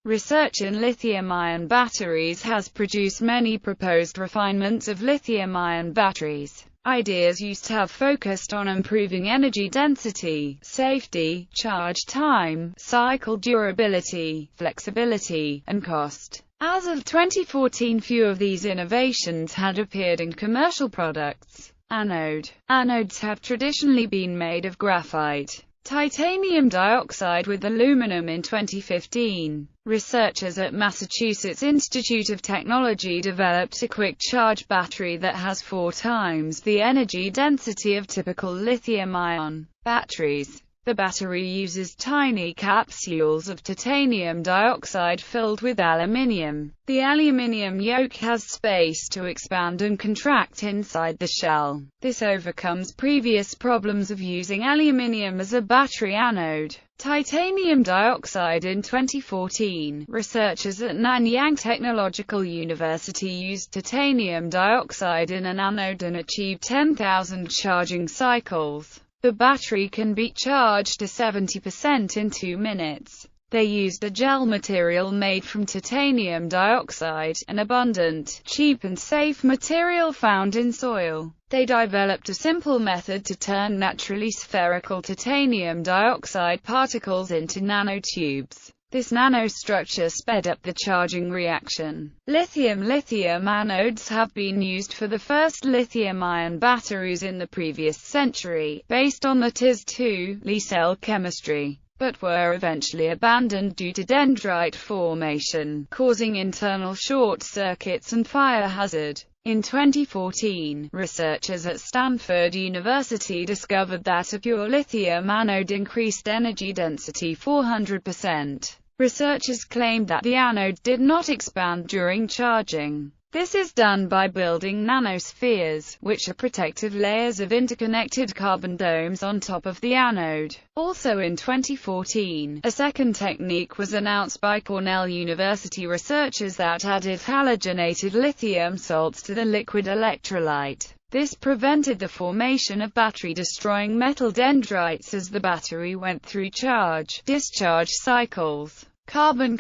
Research in lithium-ion batteries has produced many proposed refinements of lithium-ion batteries. Ideas used to have focused on improving energy density, safety, charge time, cycle durability, flexibility, and cost. As of 2014, few of these innovations had appeared in commercial products. Anodes have traditionally been made of graphite, titanium dioxide with aluminum. In 2015, researchers at Massachusetts Institute of Technology developed a quick-charge battery that has 4 times the energy density of typical lithium-ion batteries. The battery uses tiny capsules of titanium dioxide filled with aluminium. The aluminium yolk has space to expand and contract inside the shell. This overcomes previous problems of using aluminium as a battery anode. Titanium dioxide. In 2014, researchers at Nanyang Technological University used titanium dioxide in an anode and achieved 10,000 charging cycles. The battery can be charged to 70% in 2 minutes. They used a gel material made from titanium dioxide, an abundant, cheap and safe material found in soil. They developed a simple method to turn naturally spherical titanium dioxide particles into nanotubes. This nanostructure sped up the charging reaction. Lithium anodes have been used for the first lithium-ion batteries in the previous century, based on the Tis-2 Li cell chemistry, but were eventually abandoned due to dendrite formation, causing internal short circuits and fire hazard. In 2014, researchers at Stanford University discovered that a pure lithium anode increased energy density 400%. Researchers claimed that the anode did not expand during charging. This is done by building nanospheres, which are protective layers of interconnected carbon domes on top of the anode. Also in 2014, a second technique was announced by Cornell University researchers that added halogenated lithium salts to the liquid electrolyte. This prevented the formation of battery-destroying metal dendrites as the battery went through charge-discharge cycles. Carbon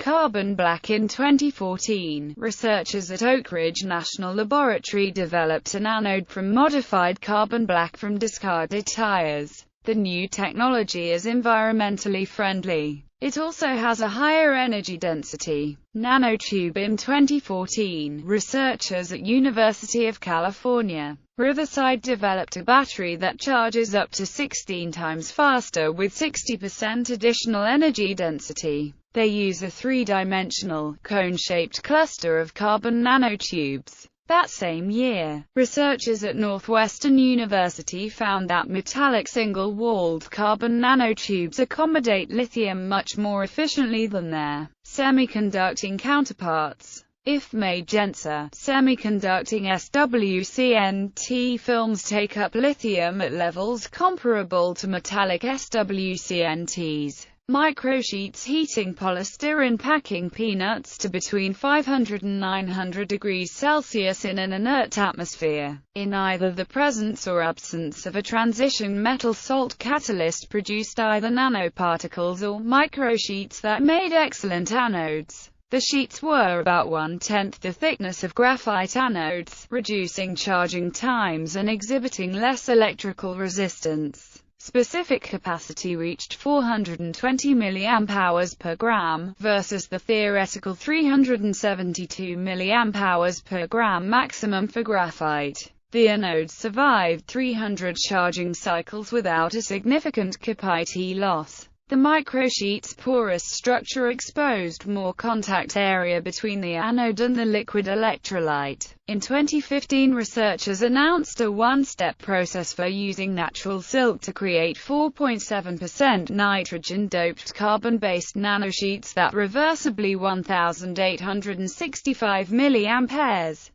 black. In 2014, researchers at Oak Ridge National Laboratory developed an anode from modified carbon black from discarded tires. The new technology is environmentally friendly. It also has a higher energy density. Nanotube. In 2014, researchers at University of California, Riverside developed a battery that charges up to 16 times faster with 60% additional energy density. They use a 3-dimensional, cone-shaped cluster of carbon nanotubes. That same year, researchers at Northwestern University found that metallic single-walled carbon nanotubes accommodate lithium much more efficiently than their semiconducting counterparts. If made denser, semiconducting SWCNT films take up lithium at levels comparable to metallic SWCNTs. Microsheets. Heating polystyrene packing peanuts to between 500 and 900 degrees Celsius in an inert atmosphere, in either the presence or absence of a transition metal salt catalyst, produced either nanoparticles or microsheets that made excellent anodes. The sheets were about 1/10 the thickness of graphite anodes, reducing charging times and exhibiting less electrical resistance. Specific capacity reached 420 mAh per gram, versus the theoretical 372 mAh per gram maximum for graphite. The anode survived 300 charging cycles without a significant capacity loss. The microsheet's porous structure exposed more contact area between the anode and the liquid electrolyte. In 2015, researchers announced a one-step process for using natural silk to create 4.7% nitrogen-doped carbon-based nanosheets that reversibly 1,865 mAh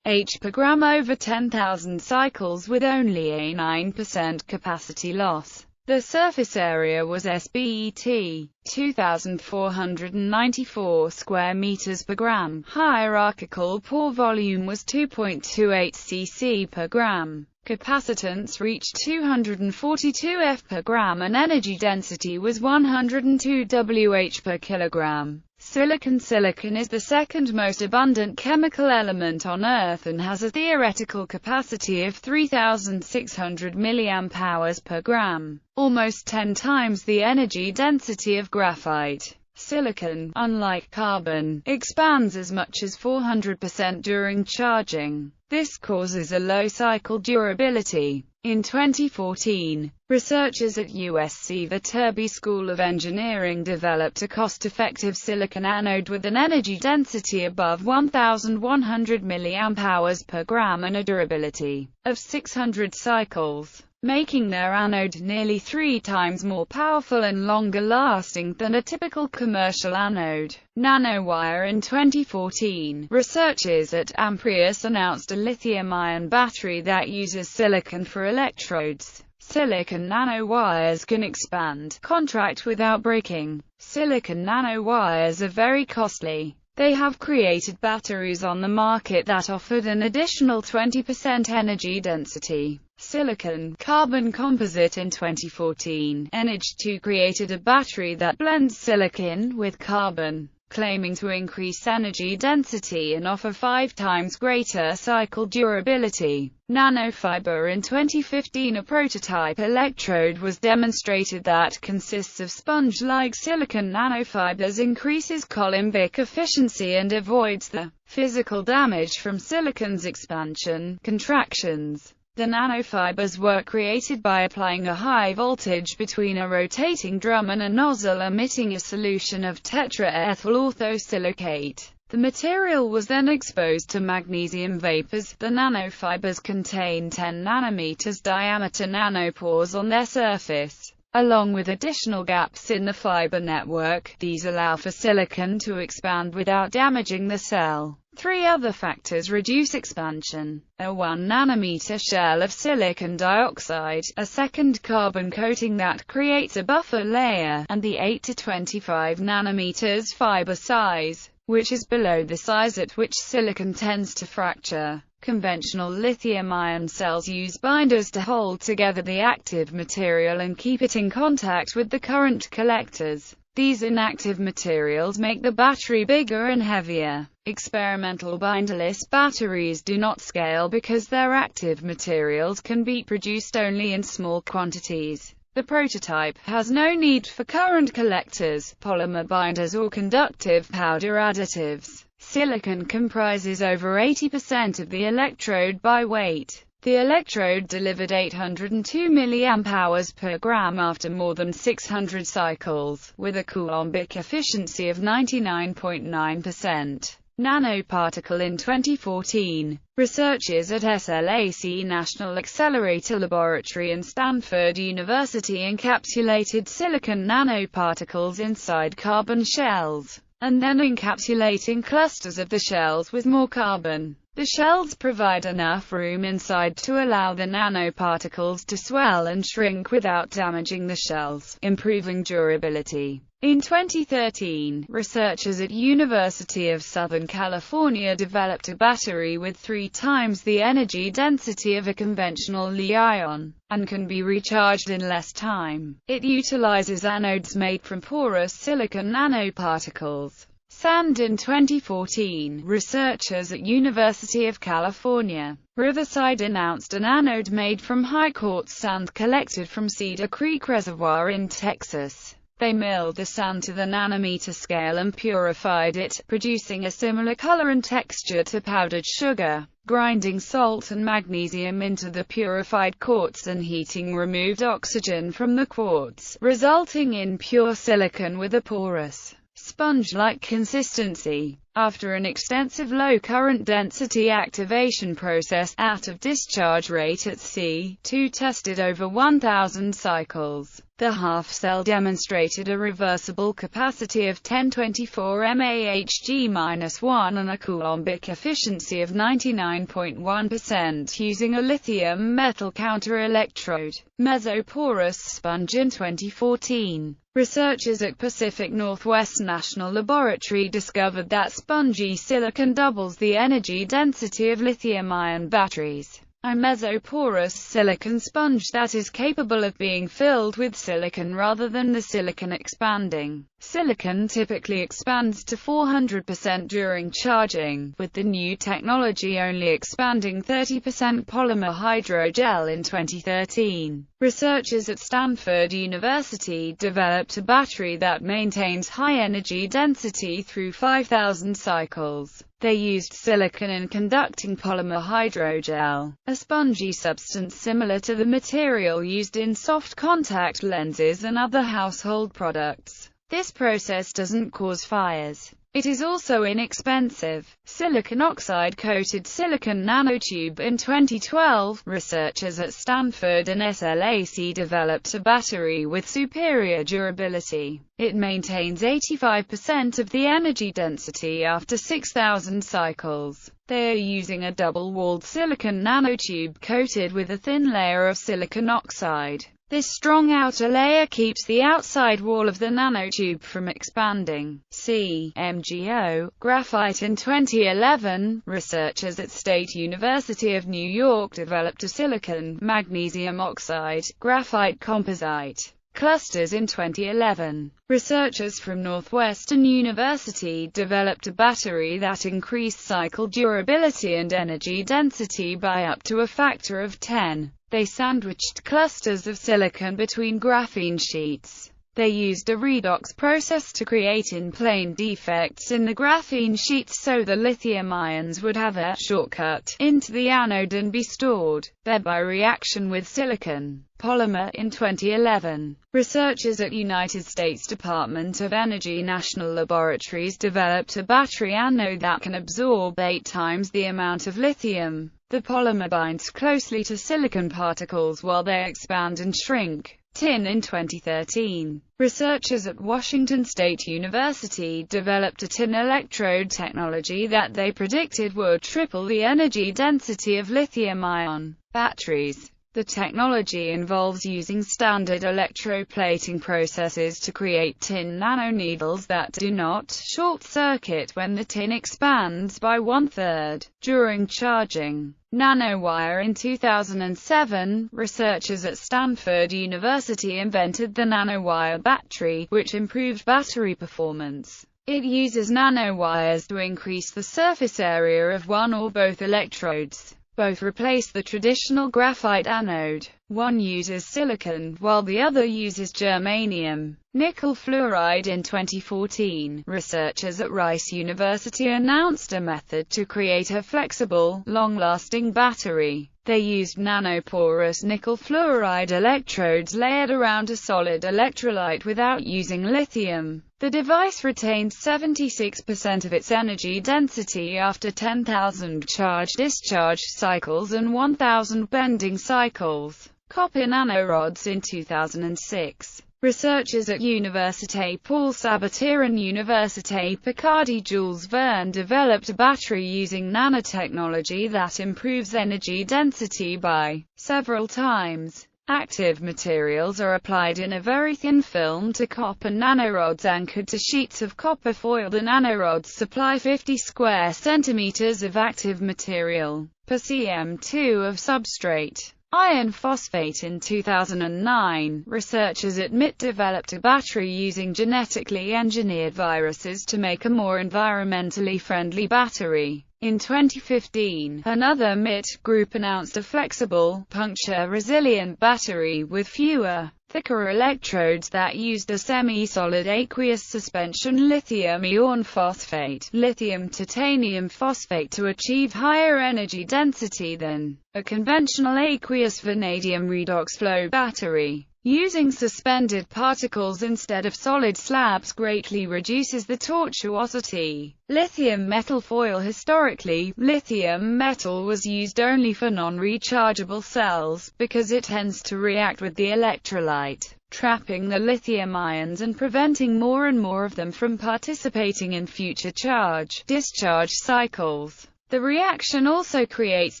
per gram over 10,000 cycles with only a 9% capacity loss. The surface area was SBET, 2,494 square meters per gram. Hierarchical pore volume was 2.28 cc per gram. Capacitance reached 242 F per gram and energy density was 102 Wh per kilogram. Silicon is the second most abundant chemical element on Earth and has a theoretical capacity of 3,600 mAh per gram, almost 10 times the energy density of graphite. Silicon, unlike carbon, expands as much as 400% during charging. This causes a low cycle durability. In 2014, researchers at USC Viterbi School of Engineering developed a cost-effective silicon anode with an energy density above 1,100 mAh per gram and a durability of 600 cycles, making their anode nearly 3 times more powerful and longer-lasting than a typical commercial anode. Nanowire. In 2014, researchers at Amprius announced a lithium-ion battery that uses silicon for electrodes. Silicon nanowires can expand, contract without breaking. Silicon nanowires are very costly. They have created batteries on the market that offered an additional 20% energy density. Silicon-carbon composite. In 2014, Energ2 created a battery that blends silicon with carbon, claiming to increase energy density and offer 5 times greater cycle durability. Nanofiber. In 2015, a prototype electrode was demonstrated that consists of sponge-like silicon nanofibers, increases coulombic efficiency and avoids the physical damage from silicon's expansion, contractions. The nanofibers were created by applying a high voltage between a rotating drum and a nozzle emitting a solution of tetraethyl orthosilicate. The material was then exposed to magnesium vapors. The nanofibers contain 10 nanometers diameter nanopores on their surface, along with additional gaps in the fiber network. These allow for silicon to expand without damaging the cell. 3 other factors reduce expansion: a 1 nanometer shell of silicon dioxide, a second carbon coating that creates a buffer layer, and the 8 to 25 nanometers fiber size, which is below the size at which silicon tends to fracture. Conventional lithium-ion cells use binders to hold together the active material and keep it in contact with the current collectors. These inactive materials make the battery bigger and heavier. Experimental binderless batteries do not scale because their active materials can be produced only in small quantities. The prototype has no need for current collectors, polymer binders or conductive powder additives. Silicon comprises over 80% of the electrode by weight. The electrode delivered 802 mAh per gram after more than 600 cycles, with a coulombic efficiency of 99.9%. Nanoparticle. In 2014, researchers at SLAC National Accelerator Laboratory and Stanford University encapsulated silicon nanoparticles inside carbon shells, and then encapsulating clusters of the shells with more carbon. The shells provide enough room inside to allow the nanoparticles to swell and shrink without damaging the shells, improving durability. In 2013, researchers at University of Southern California developed a battery with 3 times the energy density of a conventional lithium-ion, and can be recharged in less time. It utilizes anodes made from porous silicon nanoparticles. Sand. In 2014, researchers at University of California, Riverside announced an anode made from high quartz sand collected from Cedar Creek Reservoir in Texas. They milled the sand to the nanometer scale and purified it, producing a similar color and texture to powdered sugar. Grinding salt and magnesium into the purified quartz and heating removed oxygen from the quartz, resulting in pure silicon with a porous, sponge-like consistency. After an extensive low current density activation process, out-of-discharge rate at C2 tested over 1,000 cycles, the half-cell demonstrated a reversible capacity of 1024 mAh-1 and a coulombic efficiency of 99.1% using a lithium metal counter-electrode mesoporous sponge. In 2014, researchers at Pacific Northwest National Laboratory discovered that spongy silicon doubles the energy density of lithium-ion batteries. A mesoporous silicon sponge that is capable of being filled with silicon rather than the silicon expanding. Silicon typically expands to 400% during charging, with the new technology only expanding 30%. Polymer hydrogel. In 2013, researchers at Stanford University developed a battery that maintains high energy density through 5,000 cycles. They used silicon in conducting polymer hydrogel, a spongy substance similar to the material used in soft contact lenses and other household products. This process doesn't cause fires. It is also inexpensive. Silicon oxide-coated silicon nanotube. In 2012, researchers at Stanford and SLAC developed a battery with superior durability. It maintains 85% of the energy density after 6,000 cycles. They are using a double-walled silicon nanotube coated with a thin layer of silicon oxide. This strong outer layer keeps the outside wall of the nanotube from expanding. MgO, graphite. In 2011, researchers at State University of New York developed a silicon, magnesium oxide, graphite composite clusters. In 2011, researchers from Northwestern University developed a battery that increased cycle durability and energy density by up to a factor of 10. They sandwiched clusters of silicon between graphene sheets. They used a redox process to create in-plane defects in the graphene sheets so the lithium ions would have a shortcut into the anode and be stored there by reaction with silicon. Polymer. In 2011, researchers at United States Department of Energy National Laboratories developed a battery anode that can absorb 8 times the amount of lithium. The polymer binds closely to silicon particles while they expand and shrink. Tin. In 2013, researchers at Washington State University developed a tin electrode technology that they predicted would triple the energy density of lithium-ion batteries. The technology involves using standard electroplating processes to create tin nanoneedles that do not short-circuit when the tin expands by 1/3 during charging. Nanowire. In 2007, researchers at Stanford University invented the Nanowire battery, which improved battery performance. It uses nanowires to increase the surface area of one or both electrodes. Both replace the traditional graphite anode. One uses silicon, while the other uses germanium nickel fluoride. In 2014, researchers at Rice University announced a method to create a flexible, long-lasting battery. They used nanoporous nickel fluoride electrodes layered around a solid electrolyte without using lithium. The device retains 76% of its energy density after 10,000 charge-discharge cycles and 1,000 bending cycles. Copper nanorods. In 2006, researchers at Université Paul Sabatier and Université Picardie Jules Verne developed a battery using nanotechnology that improves energy density by several times. Active materials are applied in a very thin film to copper nanorods anchored to sheets of copper foil. The nanorods supply 50 square centimeters of active material per cm2 of substrate. Iron phosphate. In 2009, researchers at MIT developed a battery using genetically engineered viruses to make a more environmentally friendly battery. In 2015, another MIT group announced a flexible, puncture-resilient battery with fewer, thicker electrodes that used a semi-solid aqueous suspension lithium-ion phosphate, lithium titanium phosphate, to achieve higher energy density than a conventional aqueous vanadium redox flow battery. Using suspended particles instead of solid slabs greatly reduces the tortuosity. Lithium metal foil. Historically, lithium metal was used only for non-rechargeable cells, because it tends to react with the electrolyte, trapping the lithium ions and preventing more and more of them from participating in future charge-discharge cycles. The reaction also creates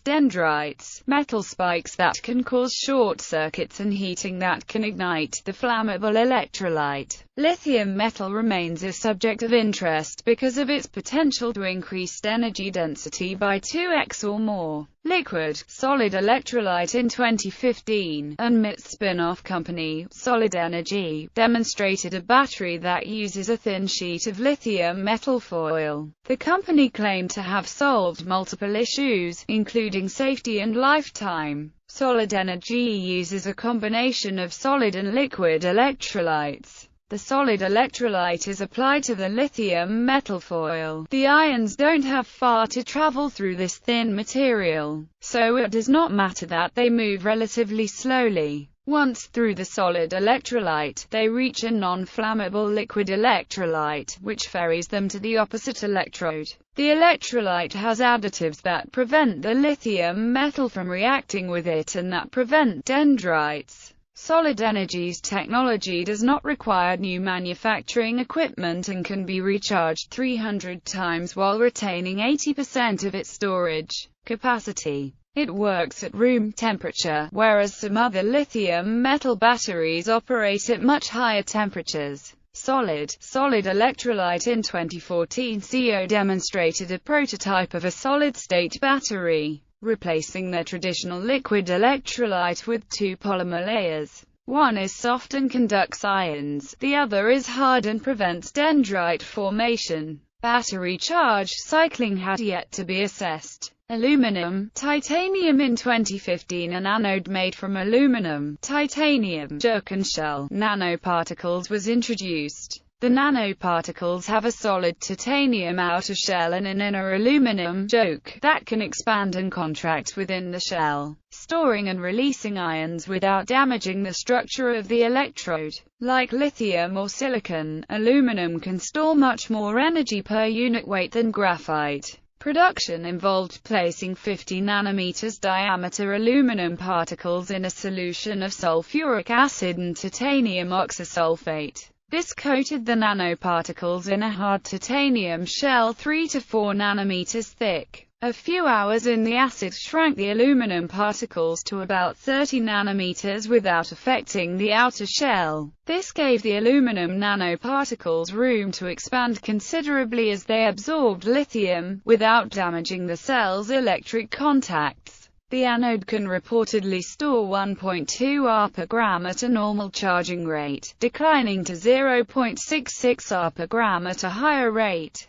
dendrites, metal spikes that can cause short circuits and heating that can ignite the flammable electrolyte. Lithium metal remains a subject of interest because of its potential to increase energy density by 2x or more. Liquid-solid electrolyte in 2015, and MIT's spin-off company, Solid Energy, demonstrated a battery that uses a thin sheet of lithium metal foil. The company claimed to have solved multiple issues, including safety and lifetime. Solid Energy uses a combination of solid and liquid electrolytes. The solid electrolyte is applied to the lithium metal foil. The ions don't have far to travel through this thin material, so it does not matter that they move relatively slowly. Once through the solid electrolyte, they reach a non-flammable liquid electrolyte, which ferries them to the opposite electrode. The electrolyte has additives that prevent the lithium metal from reacting with it and that prevent dendrites. Solid Energy's technology does not require new manufacturing equipment and can be recharged 300 times while retaining 80% of its storage capacity. It works at room temperature, whereas some other lithium metal batteries operate at much higher temperatures. Solid electrolyte in 2014, CO demonstrated a prototype of a solid-state battery, replacing their traditional liquid electrolyte with two polymer layers. One is soft and conducts ions, the other is hard and prevents dendrite formation. Battery charge cycling had yet to be assessed. Aluminum, titanium in 2015, an anode made from aluminum, titanium, jerk and shell nanoparticles was introduced. The nanoparticles have a solid titanium outer shell and an inner aluminum yoke that can expand and contract within the shell, storing and releasing ions without damaging the structure of the electrode. Like lithium or silicon, aluminum can store much more energy per unit weight than graphite. Production involved placing 50 nanometers diameter aluminum particles in a solution of sulfuric acid and titanium oxysulfate. This coated the nanoparticles in a hard titanium shell 3 to 4 nanometers thick. A few hours in, the acid shrank the aluminum particles to about 30 nanometers without affecting the outer shell. This gave the aluminum nanoparticles room to expand considerably as they absorbed lithium, without damaging the cell's electric contacts. The anode can reportedly store 1.2 Ah per gram at a normal charging rate, declining to 0.66 Ah per gram at a higher rate.